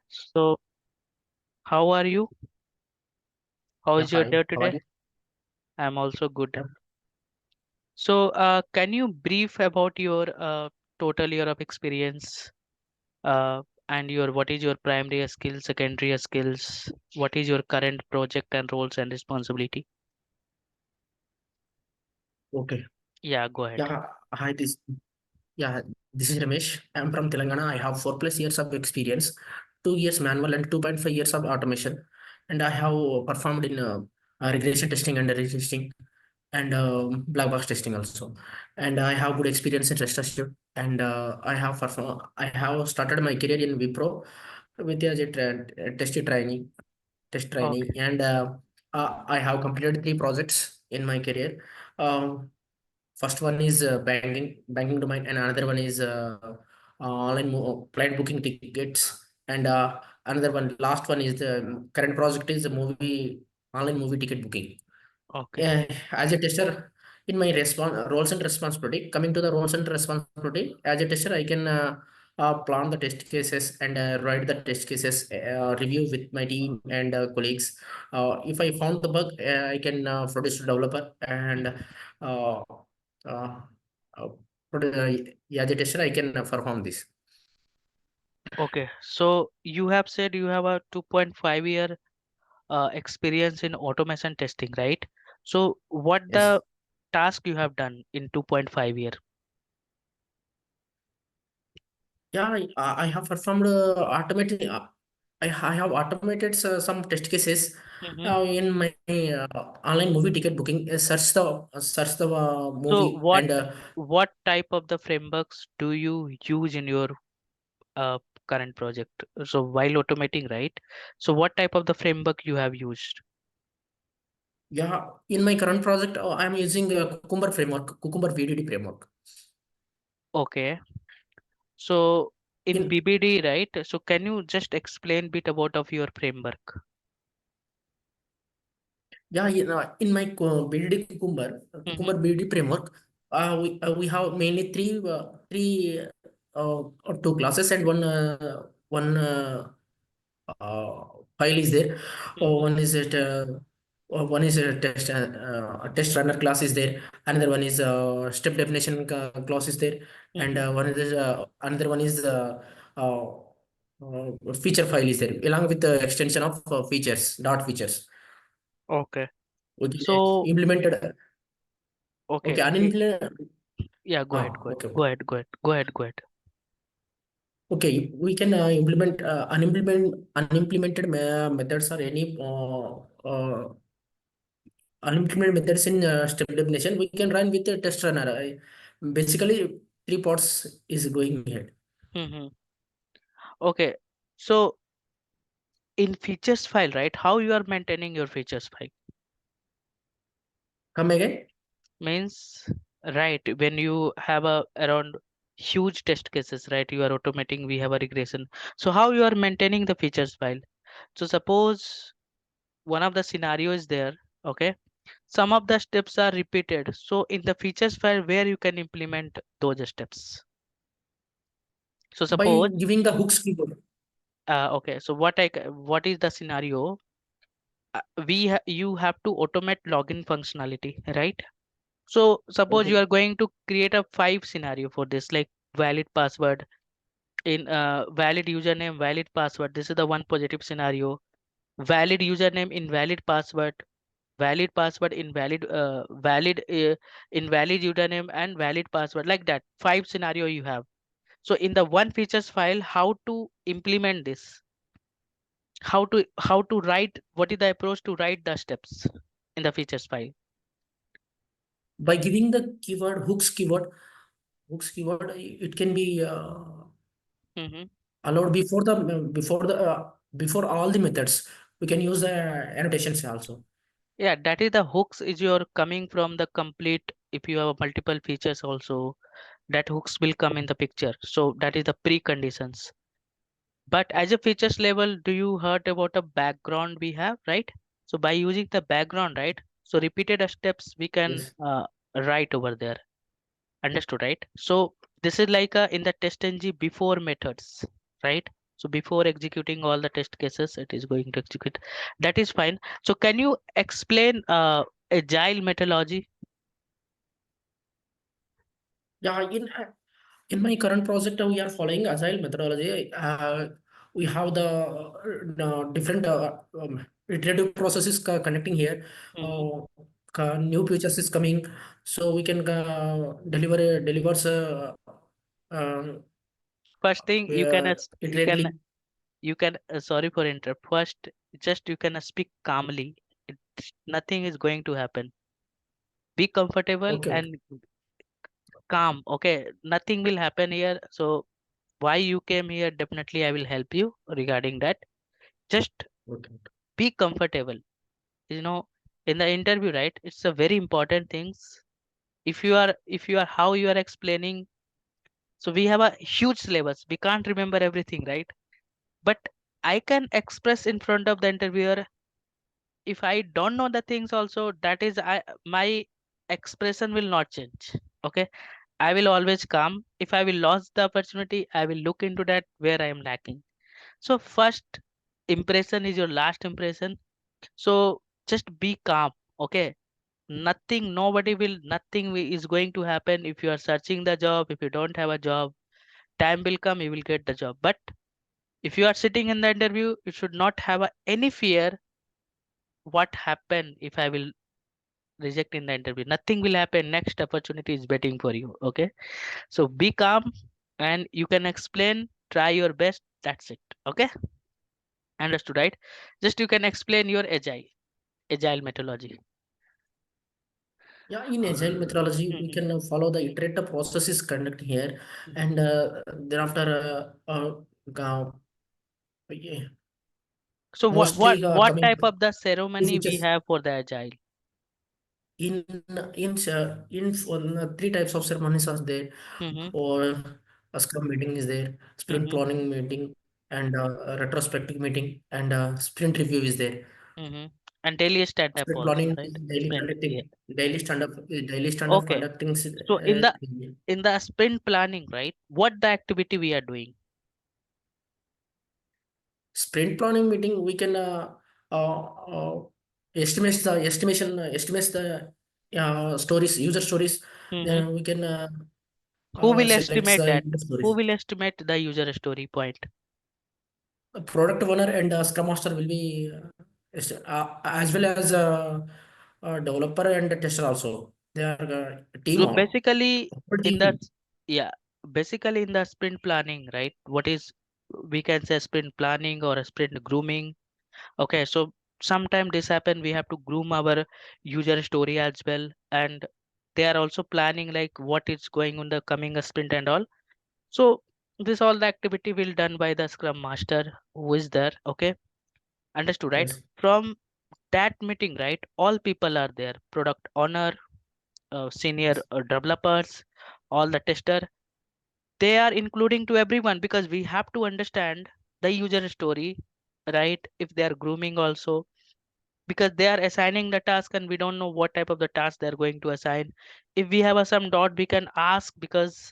So, how are you? How Yeah, is your fine. day How are today? you? I'm also good. Yeah. So, can you brief about your total year of experience uh, and your what is your primary skills, secondary skills? What is your current project and roles and responsibility? Okay. Yeah, go ahead. Yeah. Hi. This is Ramesh. I'm from Telangana. I have 4+ years of experience, 2 years manual and 2.5 years of automation, and I have performed in regression testing and testing and black box testing also. And I have good experience in REST assured. And I have started my career in Wipro with as a test Okay. training, and I have completed 3 projects in my career. Um, First one is banking domain, and another one is flight booking tickets, and another one, last one is the current project is the online movie ticket booking. Okay. Yeah, as a tester, in my roles and responsibility, coming to the roles and responsibility, as a tester, I can plan the test cases and write the test cases, review with my team and colleagues. If I found the bug, I can produce to developer and Mhm. uh, uh, uh, as a tester, I can perform this. Okay. So you have said you have a 2.5 year experience in automation testing, right? So what Yes. the task you have done in 2.5 year? Yeah, I have performed automated. I have automated some test cases Mm-hmm. in my online movie ticket booking. Search the So movie what and what type of the frameworks do you use in your uh, current project? So while automating, right? So what type of the framework you have used? yeah, in my current project, I am using Cucumber framework, Cucumber VDD framework. Okay. So in In BBD, right? So can you just explain bit about of your framework? Yeah, in my BDD Mm-hmm. Cucumber BDD framework, we have mainly three two classes and one uh, file is there. Mm-hmm. One is a test runner class is there. Another one is step definition class is there, and Mm-hmm. another one is feature file is there, along with the extension of features, dot features. Okay. We can So implemented. okay. Okay, unimplemented. Yeah, go ahead, go ahead, Okay, go okay. ahead, go ahead, go ahead, go ahead. Okay, we can implement unimplemented methods or any unimplemented methods in step definition. We can run with a test runner. Basically, three parts is going ahead. Mm-hmm. Okay. So in features file, right? How you are maintaining your features file? Come again. Means, right, when you have a around huge test cases, right? You are automating, we have a regression. So how you are maintaining the features file? So suppose one of the scenario is there, okay? Some of the steps are repeated. So in the features file, where you can implement those steps. So By suppose, giving the hooks keyword. okay. So what is the scenario? You have to automate login functionality, right? So suppose you Okay. are going to create a five scenario for this, like valid password in valid username, valid password. This is the one positive scenario. Valid username, invalid password, valid password, invalid username, and valid password. Like that, five scenario you have. So in the one features file, how to implement this? How to write? What is the approach to write the steps in the features file? By giving the keyword hooks keyword, it can be Mm-hmm. allowed before all the methods. We can use the annotations also. Yeah, that is the hooks is your coming from the complete. If you have multiple features also, that hooks will come in the picture. So that is the preconditions. But as a features level, do you heard about a background we have, right? So by using the background, right? So repeated steps we can Yes. write over there. Understood, right? So this is like in the test ng before methods, right? So before executing all the test cases, it is going to execute. That is fine. So can you explain agile methodology? Yeah, in my current project, we are following agile methodology. We have the different iterative processes connecting here. Hmm. New features is coming, so we can delivers um, First thing you can iterately. sorry for interrupt. First, just you can speak calmly. Nothing is going to happen. Be comfortable Okay, okay, and calm. Okay, nothing will happen here. So why you came here? Definitely, I will help you regarding that. Just okay. be comfortable. You know, in the interview, right? It's a very important things. If you are how you are explaining. So we have a huge syllabus. We can't remember everything, right? But I can express in front of the interviewer. If I don't know the things also, that is my expression will not change. Okay, I will always come. If I will lose the opportunity, I will look into that where I am lacking. So first impression is your last impression. So just be calm. Okay, nothing is going to happen. If you are searching the job, if you don't have a job, time will come, you will get the job. But if you are sitting in the interview, you should not have any fear. What happen if I will reject in the interview? Nothing will happen. Next opportunity is waiting for you. Okay, so be calm and you can explain, try your best. That's it. Okay, understood, right? Just you can explain your agile methodology. Yeah, in agile methodology, we Mhm, can follow the iterative processes conduct here, mhm. and thereafter, yeah, So mostly what coming type of the to ceremony we features have for the agile? in three types of ceremonies are there. Mm-hmm, Or a scrum meeting is there, sprint mm-hmm, planning meeting, and a retrospective meeting, and sprint review is there. mm-hmm. And daily stand up Sprint also, planning right? is daily Sprint, yeah. conducting, daily stand up Okay. conducting. So in the sprint planning, right? What the activity we are doing? Sprint planning meeting, we can uh, uh, estimates the stories, user stories. Mm-hmm. Then we can Who will select estimate the that? user Who stories. will estimate the user story point? A product owner and scrum master will be as well as a developer and a tester also. They are a team So or basically whole in the team. yeah, basically in the sprint planning, right? What is we can say sprint planning or a sprint grooming. Okay, so sometime this happen we have to groom our user story as well, and they are also planning like what is going on the coming sprint and all. So this all the activity will done by the scrum master who is there. Okay, understood, right? Yes. From that meeting, right? All people are there. Product owner, senior developers, all the tester. They are including to everyone because we have to understand the user story, right? If they are grooming also, because they are assigning the task and we don't know what type of the task they are going to assign. If we have some doubt, we can ask because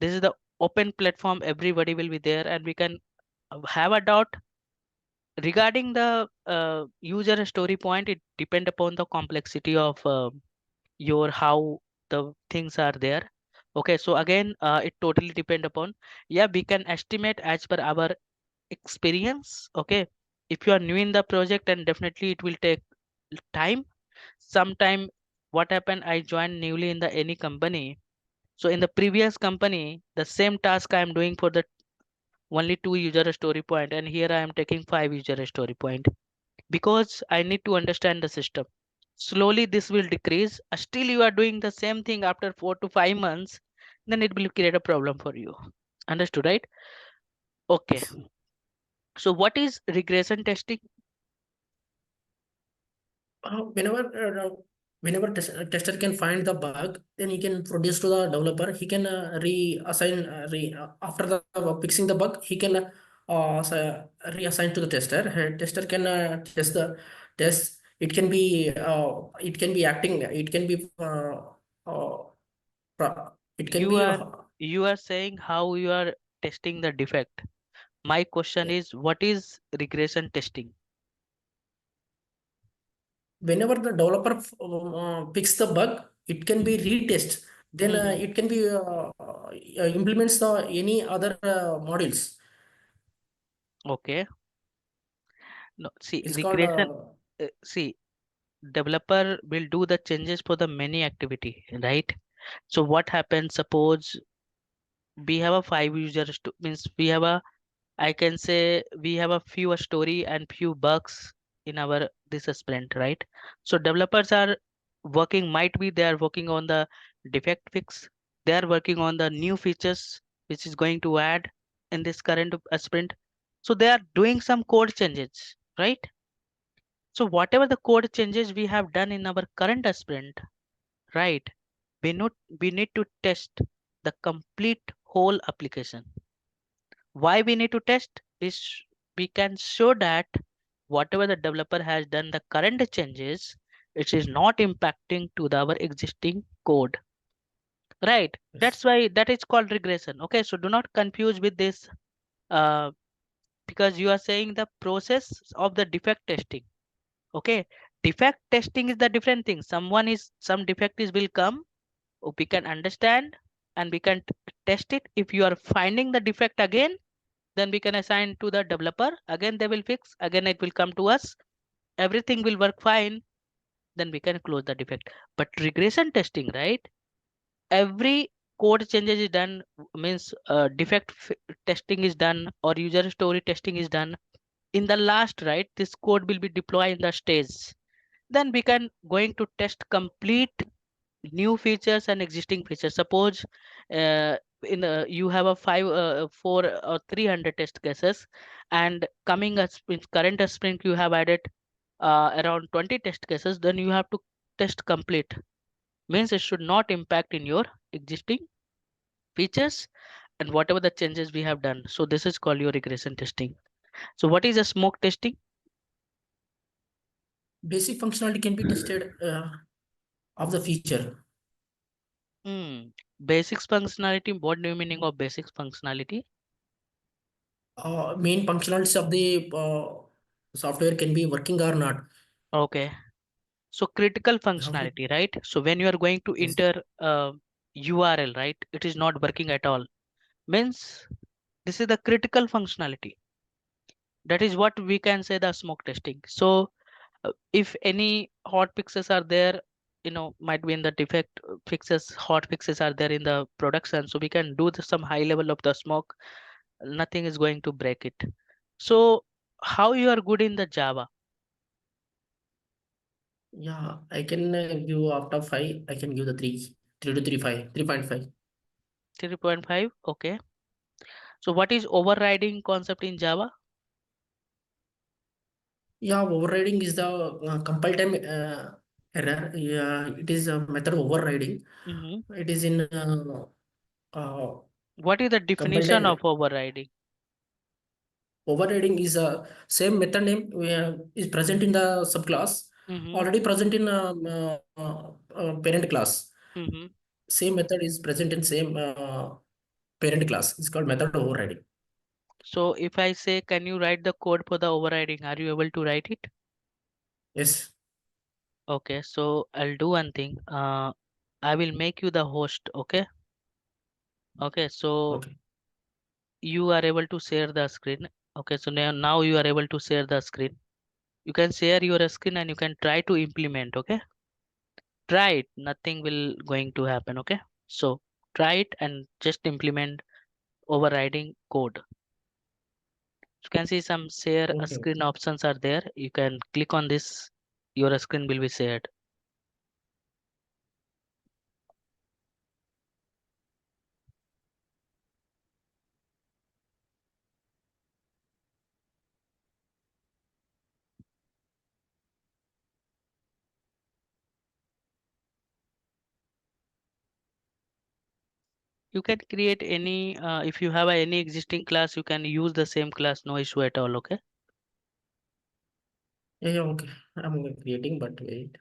this is the open platform. Everybody will be there, and we can have a doubt regarding the user story point. It depend upon the complexity of your how the things are there. Okay, so again, it totally depend upon. Yeah, we can estimate as per our experience. Okay, if you are new in the project, and definitely it will take time. Sometime what happened, I joined newly in the any company. So in the previous company, the same task I am doing for the only two user story point, and here I am taking five user story point because I need to understand the system. Slowly this will decrease. Still you are doing the same thing after 4 to 5 months, then it will create a problem for you. Understood, right? Okay. So what is regression testing? Whenever tester can find the bug, then he can produce to the developer. He can reassign after the fixing the bug. He can reassign to the tester. Tester can test the test. It can be acting. Uh, it can You be are you are saying how you are testing the defect. My question Yeah. is, what is regression testing? Whenever the developer fix the bug, it can be retest. Then Mm-hmm. it can be implements the any other modules. Okay. No, see, It's called regression. See, developer will do the changes for the many activity, right? So what happens? Suppose we have a five users to, means we have a, I can say we have a few story and few bugs in our this sprint, right? So developers are working, might be they are working on the defect fix, they are working on the new features which is going to add in this current sprint. So they are doing some code changes, right? So whatever the code changes we have done in our current sprint, right? We need to test the complete whole application. Why we need to test is we can show that whatever the developer has done the current changes, it is not impacting to our existing code, right? yes. That's why that is called regression. Okay, so do not confuse with this, uh, because you are saying the process of the defect testing. Okay, defect testing is the different thing. Some defect is will come, we can understand and we can test it. If you are finding the defect again, then we can assign to the developer, again they will fix, again it will come to us, everything will work fine, then we can close the defect. But regression testing, right, every code changes is done, means testing is done or user story testing is done in the last, right? This code will be deployed in the stage, then we can going to test complete new features and existing features. Suppose in you have a five, four or 300 test cases, and coming as in current sprint you have added around 20 test cases, then you have to test complete. Means it should not impact in your existing features and whatever the changes we have done. So this is called your regression testing. So what is a smoke testing? Basic functionality can be tested of the feature. Hmm. Basics functionality. What do you meaning of basics functionality? Main functionalities of the software can be working or not. Okay. So critical How to, functionality, right? So when you are going to yes. enter URL, right, it is not working at all. Means this is the critical functionality. That is what we can say the smoke testing. So if any hot fixes are there, might be in the defect fixes, hot fixes are there in the production. So we can do some high level of the smoke. Nothing is going to break it. So how you are good in the Java? Yeah, I can give out of 5, I can give the 3, 3 to 3, 5, 3.5. 3.5. Okay. So what is overriding concept in Java? Yeah, overriding is the compile time error. Yeah, it is a method overriding. Hmm. It is in uh, What is the compile definition time. of overriding? Overriding is a same method name is present in the subclass, Mm-hmm. already present in parent class. Mm-hmm. Same method is present in same parent class. It's called method overriding. So if I say, can you write the code for the overriding? Are you able to write it? Yes. Okay, so I'll do one thing. I will make you the host. Okay. Okay, so Okay. you are able to share the screen. Okay, so now you are able to share the screen. You can share your screen and you can try to implement. Okay, try it. Nothing will going to happen. Okay, so try it and just implement overriding code. You can see some share a Okay. screen options are there. You can click on this. Your screen will be shared. You can create any, if you have any existing class, you can use the same class, no issue at all. Okay. Yeah, yeah, okay. I'm creating, but wait.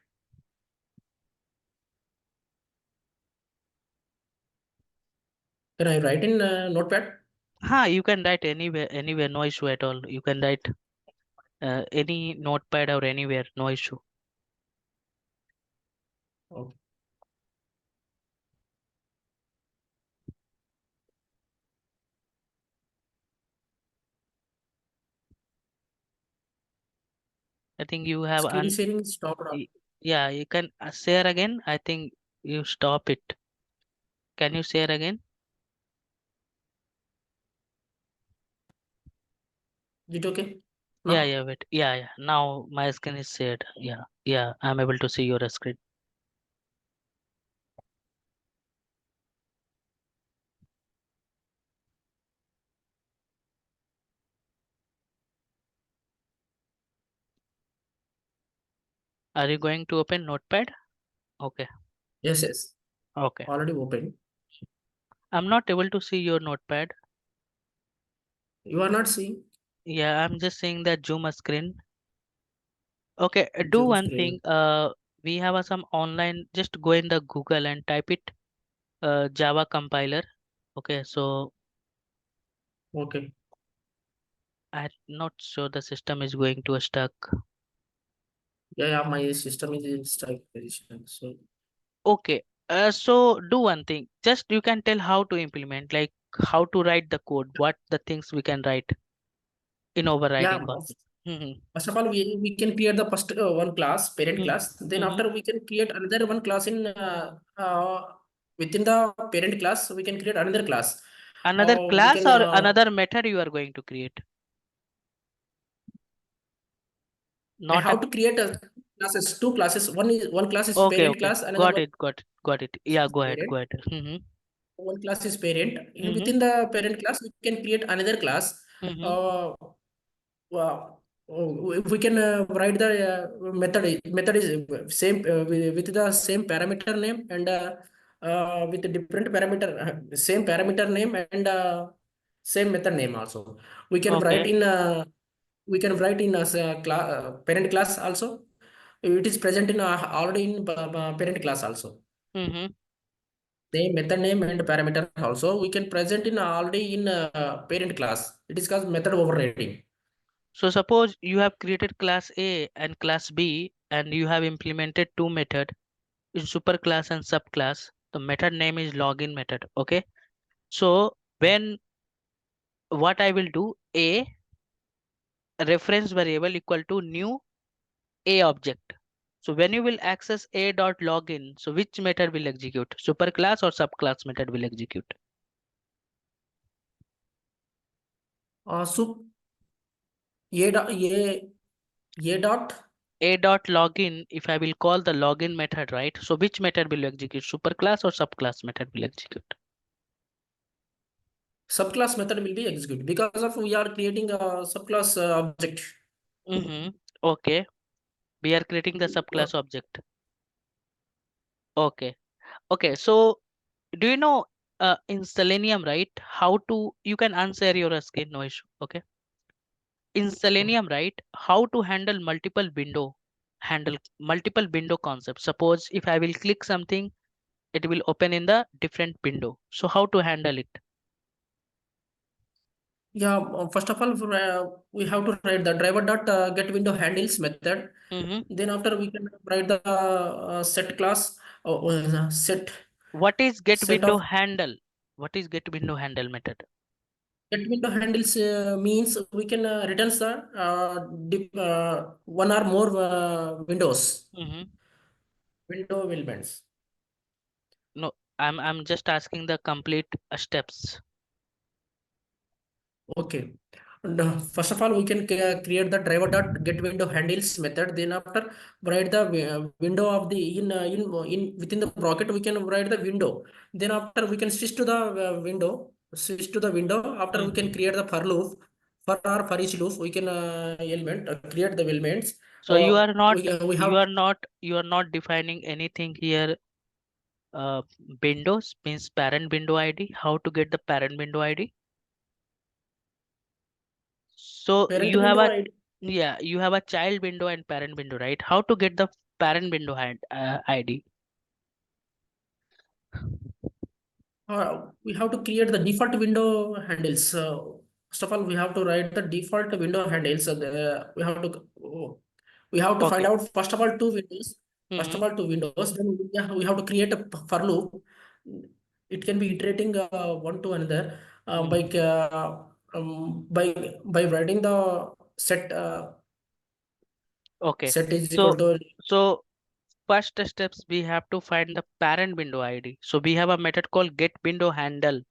Can I write in Notepad? You can write anywhere, no issue at all. You can write any notepad or anywhere, no issue. Okay. I think you have Screen sharing is stopped. y- yeah, you can share again. I think you stop it. Can you share again? Is it okay? Yeah, No? yeah, wait. Yeah. Now my screen is shared. Yeah, I'm able to see your screen. Are you going to open Notepad? Okay, Yes, yes. okay. Already open. I'm not able to see your Notepad. You are not seeing Yeah, I'm just seeing the Zoom screen. Okay, do Zoom one thing. screen. We have some online. Just go in the Google and type it. Java compiler. Okay, so Okay. I'm not sure the system is going to stuck. Yeah, yeah, my system is in strike position. So Okay, so do one thing. Just you can tell how to implement, like how to write the code. What the things we can write in yeah, overriding concept. Mm-hmm. first of all, we can create the first one class, parent class. Then Mm-hmm. after we can create another one class in within the parent class. We can create another class. Another We class can or another method you are going to create. I Not a. have to create a classes, two classes. One class is Okay, parent okay. class, another Got one it, got it, got it. class Yeah, is go ahead, parent. go ahead. Mm-hmm. One class is parent. Mm-hmm. Within the parent class, we can create another class. Mm-hmm. Uh, we can write the method is same with the same parameter name and with a different parameter same parameter name and same method name also. We can write Okay. in as a parent class also. It is present in already in parent class also. Mm-hmm. Same method name and parameter also we can present in already in parent class. It is called method overriding. So suppose you have created class A and class B and you have implemented two method in superclass and subclass. The method name is login method. Okay. So when what I will do, A reference variable equal to new A object. So when you will access A dot login, so which method will execute? Superclass or subclass method will execute? So a dot A dot login, if I will call the login method, right? So which method will execute? Superclass or subclass method will execute? subclass method will be executed because of we are creating a subclass object. Mm-hmm. Okay. We are creating the Uh, subclass object. Okay. Okay. So do you know in Selenium, right? How to you can unshare your screen, no issue. Okay. In Selenium, right? How to handle multiple window concepts. Suppose if I will click something, it will open in the different window. So how to handle it? yeah, first of all, we have to write the driver dot get window handles method. Mm-hmm. Then after we can write the set class set What is get set window of handle? What is get window handle method? get window handles means we can return the one or more windows Mm-hmm. window elements. No, I'm just asking the complete steps. Okay. And, first of all, we can create the driver dot get window handles method. Then after write the window of the in within the bracket we can write the window. Then after we can switch to the switch to the window. After we can Mm-hmm. create the for loop for each loop we can element create the elements. So you are not We have you are not defining anything here. Uh, Windows means parent window ID. How to get the parent window ID? So parent you have window a ID. yeah, you have a child window and parent window, right? How to get the parent window ID? We have to create the default window handles. First of all, we have to write the default window handles. We have to find Okay. out first of all two windows. First Mm-hmm. of all, two windows. Then we have to create a for loop. It can be iterating one to another Mm-hmm. by writing the Okay. set is equal So to so first steps we have to find the parent window ID. So we have a method called get window handle,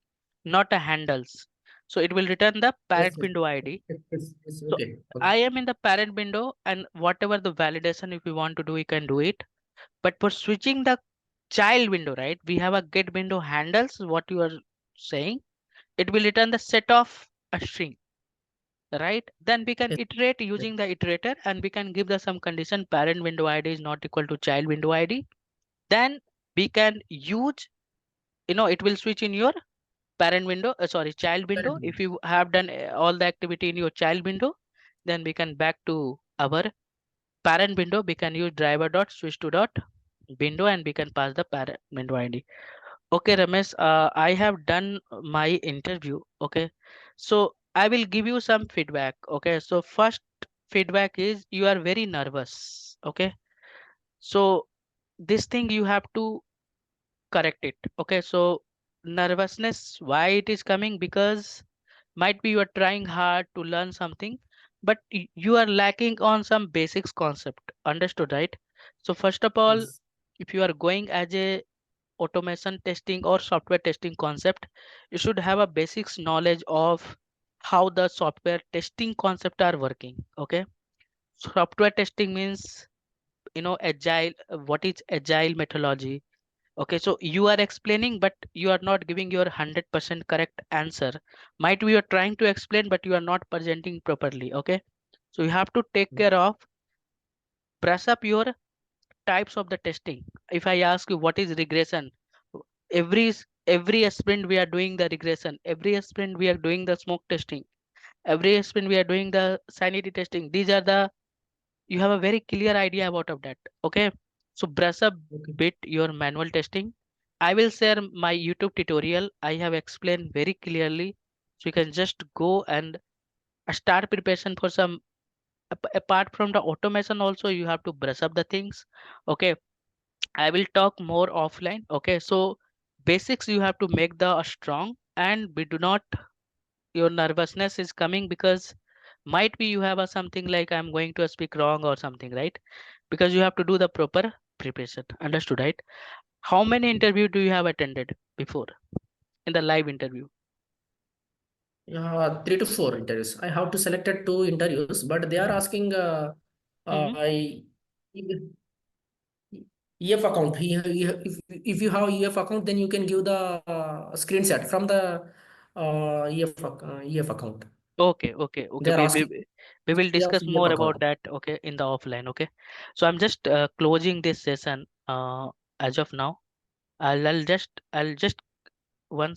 not a handles. So it will return the yes, parent yes, window ID. yes, So okay, okay. I am in the parent window and whatever the validation if you want to do, you can do it. But for switching the child window, right? We have a get window handles, what you are saying. It will return the set of a string, right? Then we can Yes, iterate yes, using the iterator and we can give the some condition parent window ID is not equal to child window ID. Then we can use, it will switch in your parent window, sorry, child window. correct. If you have done all the activity in your child window, then we can back to our parent window. We can use driver dot switch to dot window and we can pass the parent window ID. Okay, Ramesh, I have done my interview. Okay, so I will give you some feedback. Okay, so first feedback is you are very nervous. Okay, so this thing you have to correct it. Okay, so nervousness, why it is coming? Because might be you are trying hard to learn something, but you are lacking on some basics concept. Understood, right? So first of all, Yes. if you are going as a automation testing or software testing concept, you should have a basics knowledge of how the software testing concept are working. Okay, software testing means agile. What is agile methodology? Okay, so you are explaining, but you are not giving your 100% correct answer. Might be you are trying to explain, but you are not presenting properly. Okay, so you have to take care of brush up your types of the testing. If I ask you what is regression, every sprint we are doing the regression. Every sprint we are doing the smoke testing. Every sprint we are doing the sanity testing. These are the you have a very clear idea about of that. Okay, so brush up Okay. bit your manual testing. I will share my YouTube tutorial. I have explained very clearly, so you can just go and start preparation for some. Apart from the automation, also you have to brush up the things. Okay, I will talk more offline. Okay, so basics you have to make the strong, and we do not your nervousness is coming because might be you have a something like I'm going to speak wrong or something, right? Because you have to do the proper preparation. Understood, right? How many interview do you have attended before in the live interview? Yeah, 3 to 4 interviews. I have to selected 2 interviews, but they are asking Mm-hmm. I EF account. If you have EF account, then you can give the screenshot from the EF account. Okay, okay, okay. They are asking We will history of discuss EF more about account. that. Okay, in the offline. Okay, so I'm just closing this session as of now. I'll just once